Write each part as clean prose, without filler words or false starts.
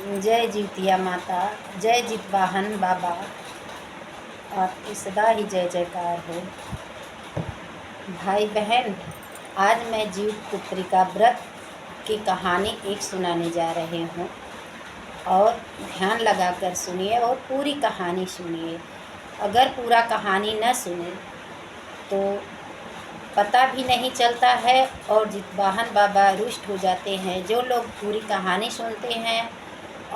जय जितिया माता, जय जितवाहन बाबा, आपकी सदा ही जय जयकार हो। भाई बहन, आज मैं जीव पुत्री का व्रत की कहानी एक सुनाने जा रहे हूँ और ध्यान लगाकर सुनिए और पूरी कहानी सुनिए। अगर पूरा कहानी न सुने तो पता भी नहीं चलता है और जितवाहन बाबा रुष्ट हो जाते हैं। जो लोग पूरी कहानी सुनते हैं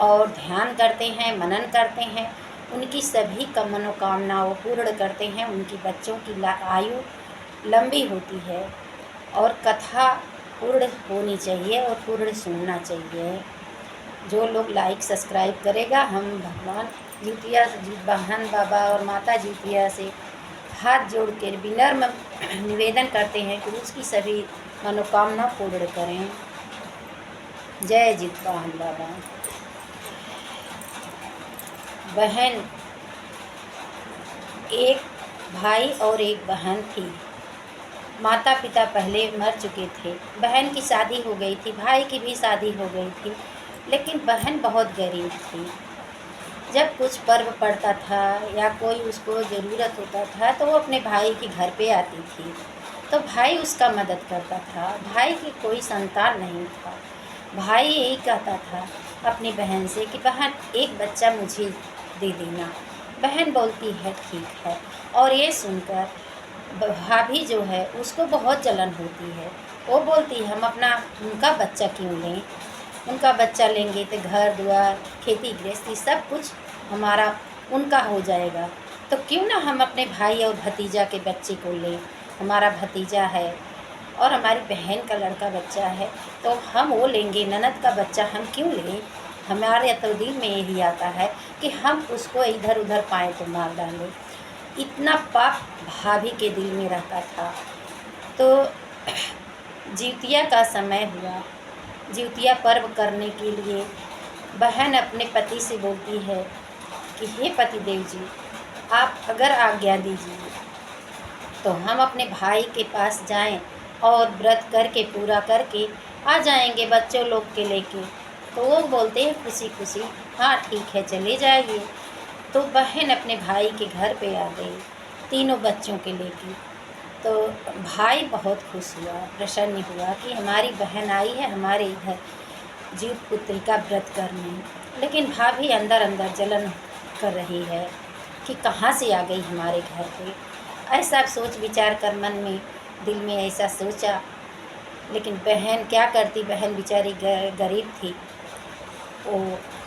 और ध्यान करते हैं, मनन करते हैं, उनकी सभी का मनोकामनाओं पूर्ण करते हैं। उनकी बच्चों की आयु लंबी होती है और कथा पूर्ण होनी चाहिए और पूर्ण सुनना चाहिए। जो लोग लाइक सब्सक्राइब करेगा, हम भगवान जितिया जितवाहन बाबा और माता जितिया से हाथ जोड़ कर विनम्र निवेदन करते हैं कि उसकी सभी मनोकामना पूर्ण करें। जय जितवाहन बाबा। बहन, एक भाई और एक बहन थी। माता पिता पहले मर चुके थे। बहन की शादी हो गई थी, भाई की भी शादी हो गई थी, लेकिन बहन बहुत गरीब थी। जब कुछ पर्व पड़ता था या कोई उसको ज़रूरत होता था तो वो अपने भाई के घर पे आती थी, तो भाई उसका मदद करता था। भाई की कोई संतान नहीं था। भाई यही कहता था अपनी बहन से कि बहन, एक बच्चा मुझे दे देना। बहन बोलती है ठीक है। और ये सुनकर भाभी जो है उसको बहुत जलन होती है। वो बोलती है हम अपना उनका बच्चा क्यों लें, उनका बच्चा लेंगे तो घर द्वार खेती गृहस्थी सब कुछ हमारा उनका हो जाएगा, तो क्यों ना हम अपने भाई और भतीजा के बच्चे को लें। हमारा भतीजा है और हमारी बहन का लड़का बच्चा है, तो हम वो लेंगे। ननद का बच्चा हम क्यों लें। हमारे तो दिल में यही आता है कि हम उसको इधर उधर पाएँ तो मार डालें। इतना पाप भाभी के दिल में रहता था। तो जितिया का समय हुआ। जितिया पर्व करने के लिए बहन अपने पति से बोलती है कि हे पतिदेव जी, आप अगर आज्ञा दीजिए तो हम अपने भाई के पास जाएं और व्रत करके पूरा करके आ जाएंगे बच्चों लोग के लेके। तो वो बोलते हैं खुशी खुशी हाँ ठीक है, चले जाइए। तो बहन अपने भाई के घर पे आ गई तीनों बच्चों के लेके। तो भाई बहुत खुश हुआ, प्रसन्न हुआ कि हमारी बहन आई है हमारे इधर जीव पुत्री का व्रत करने। लेकिन भाभी अंदर अंदर जलन कर रही है कि कहाँ से आ गई हमारे घर पे। ऐसा सोच विचार कर मन में दिल में ऐसा सोचा। लेकिन बहन क्या करती, बहन बेचारी गरीब थी, वो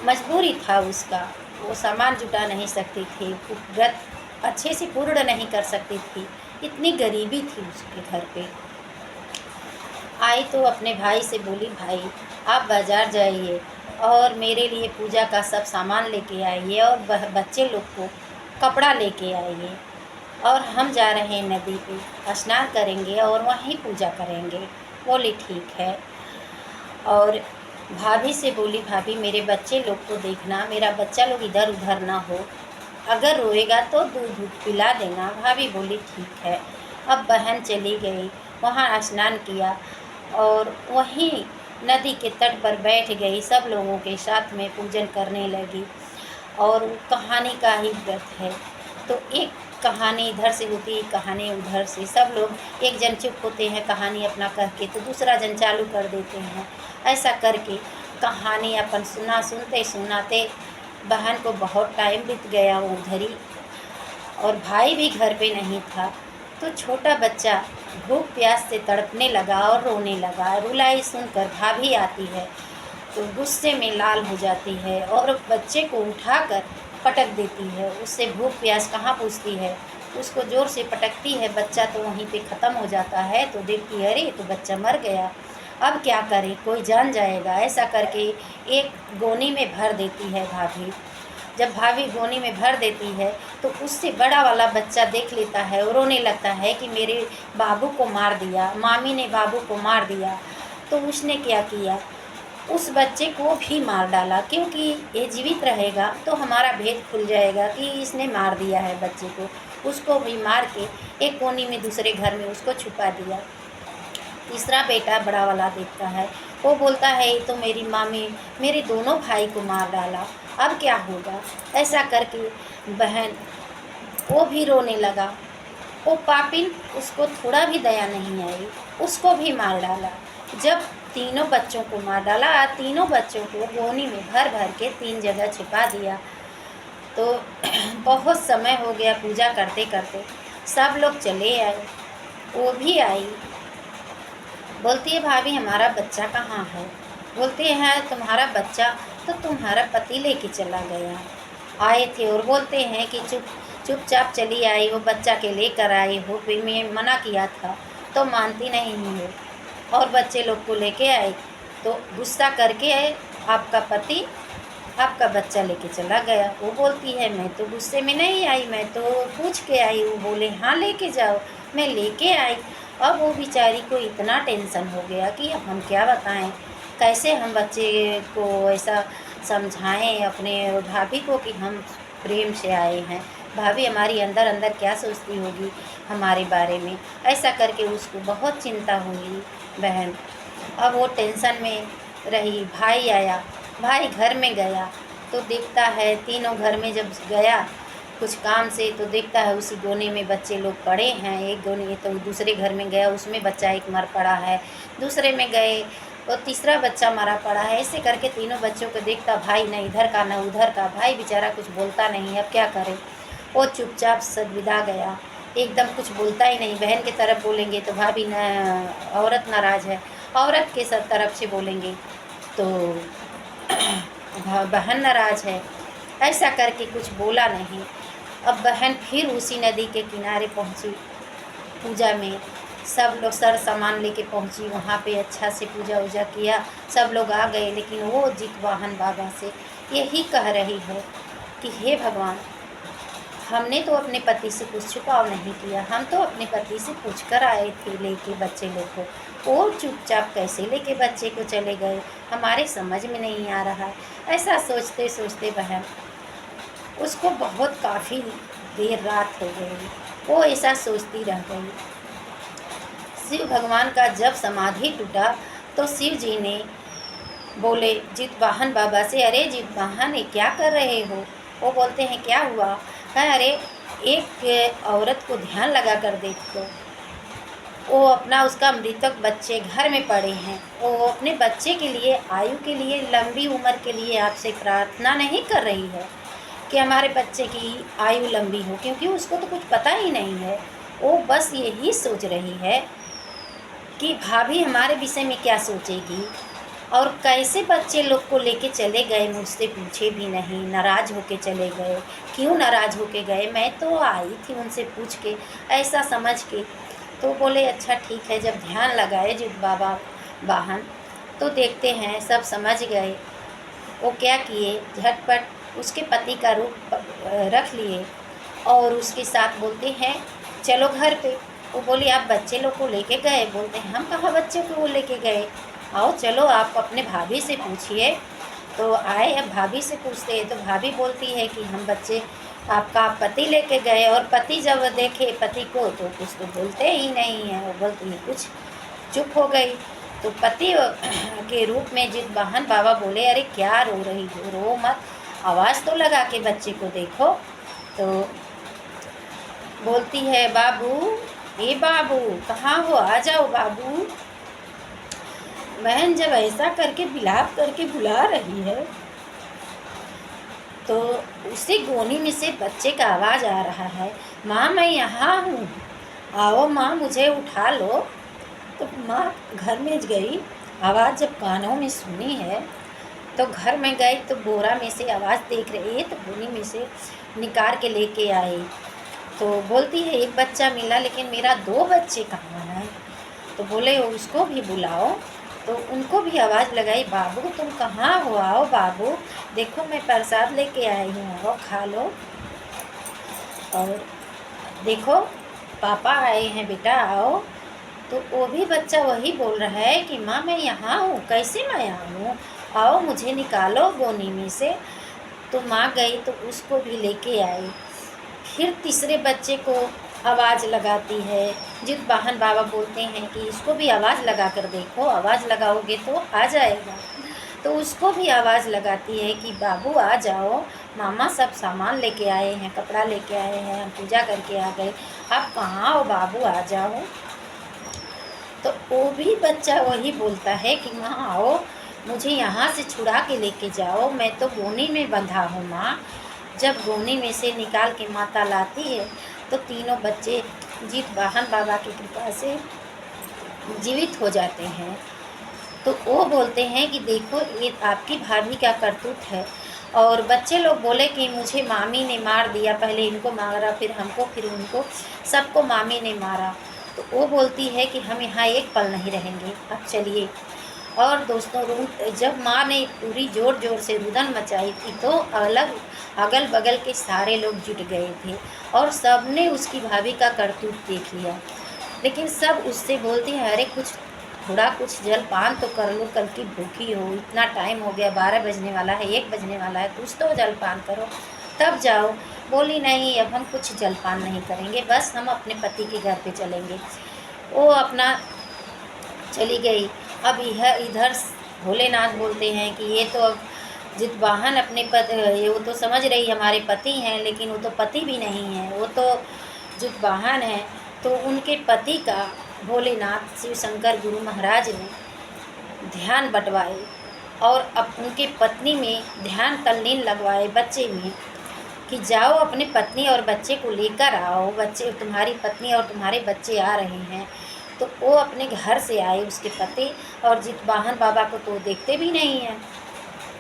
मजबूरी था उसका, वो सामान जुटा नहीं सकती थी, व्रत अच्छे से पूर्ण नहीं कर सकती थी, इतनी गरीबी थी उसके घर पे। आई तो अपने भाई से बोली भाई आप बाज़ार जाइए और मेरे लिए पूजा का सब सामान लेके आइए और बच्चे लोग को कपड़ा लेके आइए और हम जा रहे हैं नदी पे, स्नान करेंगे और वहीं पूजा करेंगे। बोली ठीक है। और भाभी से बोली भाभी मेरे बच्चे लोग को देखना, मेरा बच्चा लोग इधर उधर ना हो, अगर रोएगा तो दूध पिला देना। भाभी बोली ठीक है। अब बहन चली गई, वहाँ स्नान किया और वहीं नदी के तट पर बैठ गई, सब लोगों के साथ में पूजन करने लगी। और कहानी का ही व्रत है, तो एक कहानी इधर से होती है, कहानी उधर से। सब लोग एक जन चुप होते हैं कहानी अपना कह के, तो दूसरा जन चालू कर देते हैं। ऐसा करके कहानी अपन सुनते सुनाते बहन को बहुत टाइम बीत गया वो उधर ही। और भाई भी घर पे नहीं था, तो छोटा बच्चा भूख प्यास से तड़पने लगा और रोने लगा। रुलाई सुनकर भाभी आती है तो गुस्से में लाल हो जाती है और बच्चे को उठाकर पटक देती है। उससे भूख प्यास कहाँ पूछती है, उसको ज़ोर से पटकती है। बच्चा तो वहीं पे ख़त्म हो जाता है। तो देखती है अरे तो बच्चा मर गया, अब क्या करें, कोई जान जाएगा। ऐसा करके एक गोनी में भर देती है भाभी। जब भाभी गोनी में भर देती है तो उससे बड़ा वाला बच्चा देख लेता है और रोने लगता है कि मेरे बाबू को मार दिया, मामी ने बाबू को मार दिया। तो उसने क्या किया, उस बच्चे को भी मार डाला, क्योंकि ये जीवित रहेगा तो हमारा भेद खुल जाएगा कि इसने मार दिया है बच्चे को। उसको भी मार के एक कोनी में दूसरे घर में उसको छुपा दिया। तीसरा बेटा बड़ा वाला देखता है वो बोलता है ये तो मेरी माँ में मेरे दोनों भाई को मार डाला, अब क्या होगा। ऐसा करके बहन वो भी रोने लगा। वो पापिन उसको थोड़ा भी दया नहीं आई, उसको भी मार डाला। जब तीनों बच्चों को मार डाला, तीनों बच्चों को गोनी में भर भर के 3 जगह छिपा दिया। तो बहुत समय हो गया पूजा करते करते, सब लोग चले आए। वो भी आई, बोलती है भाभी हमारा बच्चा कहाँ है। बोलते हैं तुम्हारा बच्चा तो तुम्हारा पति लेके चला गया। आए थे और बोलते हैं कि चुपचाप चली आई हो, बच्चा के लेकर आई हो, फिर मैं मना किया था तो मानती नहीं हो, और बच्चे लोग को लेके आई तो गुस्सा करके आपका पति आपका बच्चा लेके चला गया। वो बोलती है मैं तो गुस्से में नहीं आई, मैं तो पूछ के आई। वो बोले हाँ लेके जाओ, मैं लेके आई। अब वो बेचारी को इतना टेंशन हो गया कि हम क्या बताएं, कैसे हम बच्चे को ऐसा समझाएं अपने भाभी को कि हम प्रेम से आए हैं, भाभी हमारी अंदर अंदर क्या सोचती होगी हमारे बारे में। ऐसा करके उसको बहुत चिंता हुई बहन। अब वो टेंशन में रही। भाई आया, भाई घर में गया तो देखता है तीनों घर में जब गया कुछ काम से तो देखता है उसी गोने में बच्चे लोग पड़े हैं। एक गोने तो दूसरे घर में गया, उसमें बच्चा एक मर पड़ा है। दूसरे में गए और तीसरा बच्चा मरा पड़ा है। ऐसे करके तीनों बच्चों को देखता, भाई न इधर का न उधर का। भाई बेचारा कुछ बोलता नहीं, अब क्या करे। वो चुपचाप सदविदा गया, एकदम कुछ बोलता ही नहीं। बहन की तरफ बोलेंगे तो भाभी न औरत नाराज़ है, औरत के सब तरफ से बोलेंगे तो बहन नाराज़ है। ऐसा करके कुछ बोला नहीं। अब बहन फिर उसी नदी के किनारे पहुंची पूजा में। सब लोग सर सामान लेके पहुंची वहाँ पे, अच्छा से पूजा वूजा किया, सब लोग आ गए। लेकिन वो जितवाहन बाबा से यही कह रही है कि हे भगवान, हमने तो अपने पति से कुछ छुपाव नहीं किया, हम तो अपने पति से पूछ कर आए थे लेके बच्चे लोग को। वो चुपचाप कैसे लेके बच्चे को चले गए, हमारे समझ में नहीं आ रहा है। ऐसा सोचते सोचते बहन उसको बहुत काफ़ी देर रात हो गई, वो ऐसा सोचती रह गई। शिव भगवान का जब समाधि टूटा तो शिव जी ने बोले जितवाहन बाबा से, अरे जितवाहन ये क्या कर रहे हो। वो बोलते हैं क्या हुआ है, अरे एक औरत को ध्यान लगा कर देखो, वो अपना उसका मृतक बच्चे घर में पड़े हैं, वो अपने बच्चे के लिए, आयु के लिए, लंबी उम्र के लिए आपसे प्रार्थना नहीं कर रही है कि हमारे बच्चे की आयु लंबी हो, क्योंकि उसको तो कुछ पता ही नहीं है। वो बस यही सोच रही है कि भाभी हमारे विषय में क्या सोचेगी, और कैसे बच्चे लोग को लेके चले गए, मुझसे पूछे भी नहीं, नाराज़ होके चले गए। क्यों नाराज़ होके गए, मैं तो आई थी उनसे पूछ के, ऐसा समझ के। तो बोले अच्छा ठीक है। जब ध्यान लगाए जित बाबा वाहन तो देखते हैं सब समझ गए। वो क्या किए, झटपट उसके पति का रूप रख लिए और उसके साथ बोलते हैं चलो घर पे। वो बोली आप बच्चे लोग को लेके गए। बोलते हैं हम कहाँ बच्चे को लेके गए, आओ चलो आप अपने भाभी से पूछिए। तो आए, अब भाभी से पूछते हैं तो भाभी बोलती है कि हम बच्चे आपका पति लेके गए। और पति जब देखे पति को तो कुछ तो बोलते ही नहीं है, वो बोलती है कुछ, चुप हो गई। तो पति के रूप में जितवाहन बाबा बोले अरे क्या रो रही हो, रो मत, आवाज़ तो लगा के बच्चे को देखो। तो बोलती है बाबू, ए बाबू कहाँ हो, आ जाओ बाबू। बहन जब ऐसा करके बिलाप करके बुला रही है तो उसी गोनी में से बच्चे का आवाज़ आ रहा है, माँ मैं यहाँ हूँ, आओ माँ मुझे उठा लो। तो माँ घर में गई, आवाज़ जब कानों में सुनी है तो घर में गई तो बोरा में से आवाज़ देख रही है तो गोनी में से निकाल के लेके आई। तो बोलती है एक बच्चा मिला लेकिन मेरा 2 बच्चे कहाँ हैं। तो बोले उसको भी बुलाओ। तो उनको भी आवाज़ लगाई, बाबू तुम कहाँ हो, आओ बाबू, देखो मैं प्रसाद लेके आई हूँ, आओ खा लो। और देखो पापा आए हैं बेटा, आओ। तो वो भी बच्चा वही बोल रहा है कि माँ मैं यहाँ हूँ, कैसे मैं आऊँ, आओ मुझे निकालो गोनी में से। तो माँ गई तो उसको भी लेके आई। फिर तीसरे बच्चे को आवाज़ लगाती है। जित वाहन बाबा बोलते हैं कि इसको भी आवाज़ लगा कर देखो, आवाज़ लगाओगे तो आ जाएगा। तो उसको भी आवाज़ लगाती है कि बाबू आ जाओ, मामा सब सामान लेके आए हैं, कपड़ा लेके आए हैं, हम पूजा करके आ गए, आप कहाँ हो बाबू, आ जाओ। तो वो भी बच्चा वही बोलता है कि माँ आओ, मुझे यहाँ से छुड़ा के लेके जाओ, मैं तो गोनी में बंधा हूँ माँ। जब गोनी में से निकाल के माता लाती है तो तीनों बच्चे जीत वाहन बाबा की कृपा से जीवित हो जाते हैं। तो वो बोलते हैं कि देखो ये आपकी भाभी का करतूत है। और बच्चे लोग बोले कि मुझे मामी ने मार दिया, पहले इनको मारा फिर हमको फिर उनको, सबको मामी ने मारा। तो वो बोलती है कि हम यहाँ एक पल नहीं रहेंगे, अब चलिए। और दोस्तों जब माँ ने पूरी ज़ोर ज़ोर से रुदन मचाई थी तो अगल बगल के सारे लोग जुट गए थे और सब ने उसकी भाभी का करतूत देख लिया। लेकिन सब उससे बोलती हैं अरे कुछ जलपान तो कर लो, कल की भूखी हो, इतना टाइम हो गया, 12 बजने वाला है, 1 बजने वाला है, कुछ तो जलपान करो तब जाओ। बोली नहीं, अब हम कुछ जलपान नहीं करेंगे, बस हम अपने पति के घर पे चलेंगे। वो अपना चली गई। अब यह इधर भोलेनाथ बोलते हैं कि ये तो अब जितवाहन अपने ये वो तो समझ रही हमारे पति हैं, लेकिन वो तो पति भी नहीं है, वो तो जितवाहन है। तो उनके पति का भोलेनाथ शिव शंकर गुरु महाराज ने ध्यान बंटवाए और अब उनके पत्नी में ध्यान तल्लीन लगवाए बच्चे में कि जाओ अपने पत्नी और बच्चे को लेकर आओ, बच्चे तुम्हारी पत्नी और तुम्हारे बच्चे आ रहे हैं। तो वो अपने घर से आए उसके पति, और जितवाहन बाबा को तो देखते भी नहीं हैं,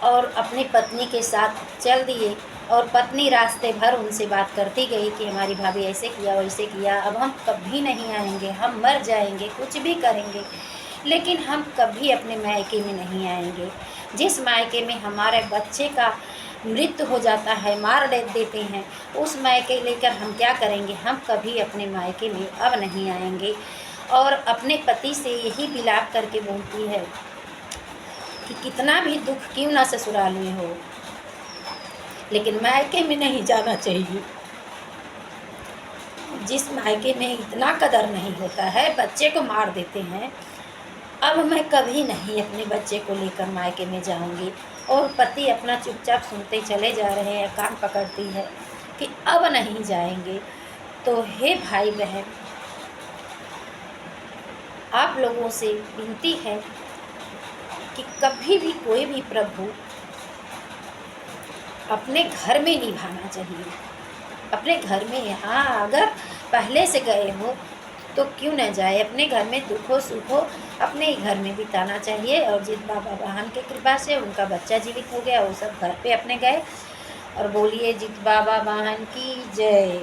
और अपनी पत्नी के साथ चल दिए। और पत्नी रास्ते भर उनसे बात करती गई कि हमारी भाभी ऐसे किया वैसे किया, अब हम कभी नहीं आएंगे, हम मर जाएंगे, कुछ भी करेंगे, लेकिन हम कभी अपने मायके में नहीं आएंगे। जिस मायके में हमारे बच्चे का मृत्यु हो जाता है, मार देते हैं, उस मायके लेकर हम क्या करेंगे, हम कभी अपने मायके में अब नहीं आएंगे। और अपने पति से यही विलाप करके बोलती है कि कितना भी दुख क्यों ना ससुराल में हो, लेकिन मायके में नहीं जाना चाहिए। जिस मायके में इतना कदर नहीं होता है, बच्चे को मार देते हैं, अब मैं कभी नहीं अपने बच्चे को लेकर मायके में जाऊंगी। और पति अपना चुपचाप सुनते चले जा रहे हैं, कान पकड़ती है कि अब नहीं जाएंगे। तो हे भाई बहन, आप लोगों से विनती है कि कभी भी कोई भी प्रभु अपने घर में निभाना चाहिए। अपने घर में, यहाँ अगर पहले से गए हो तो क्यों न जाए, अपने घर में दुख हो सुख हो अपने ही घर में बिताना चाहिए। और जित बाबा वाहन की कृपा से उनका बच्चा जीवित हो गया, वो सब घर पे अपने गए। और बोलिए जित बाबा वाहन की जय।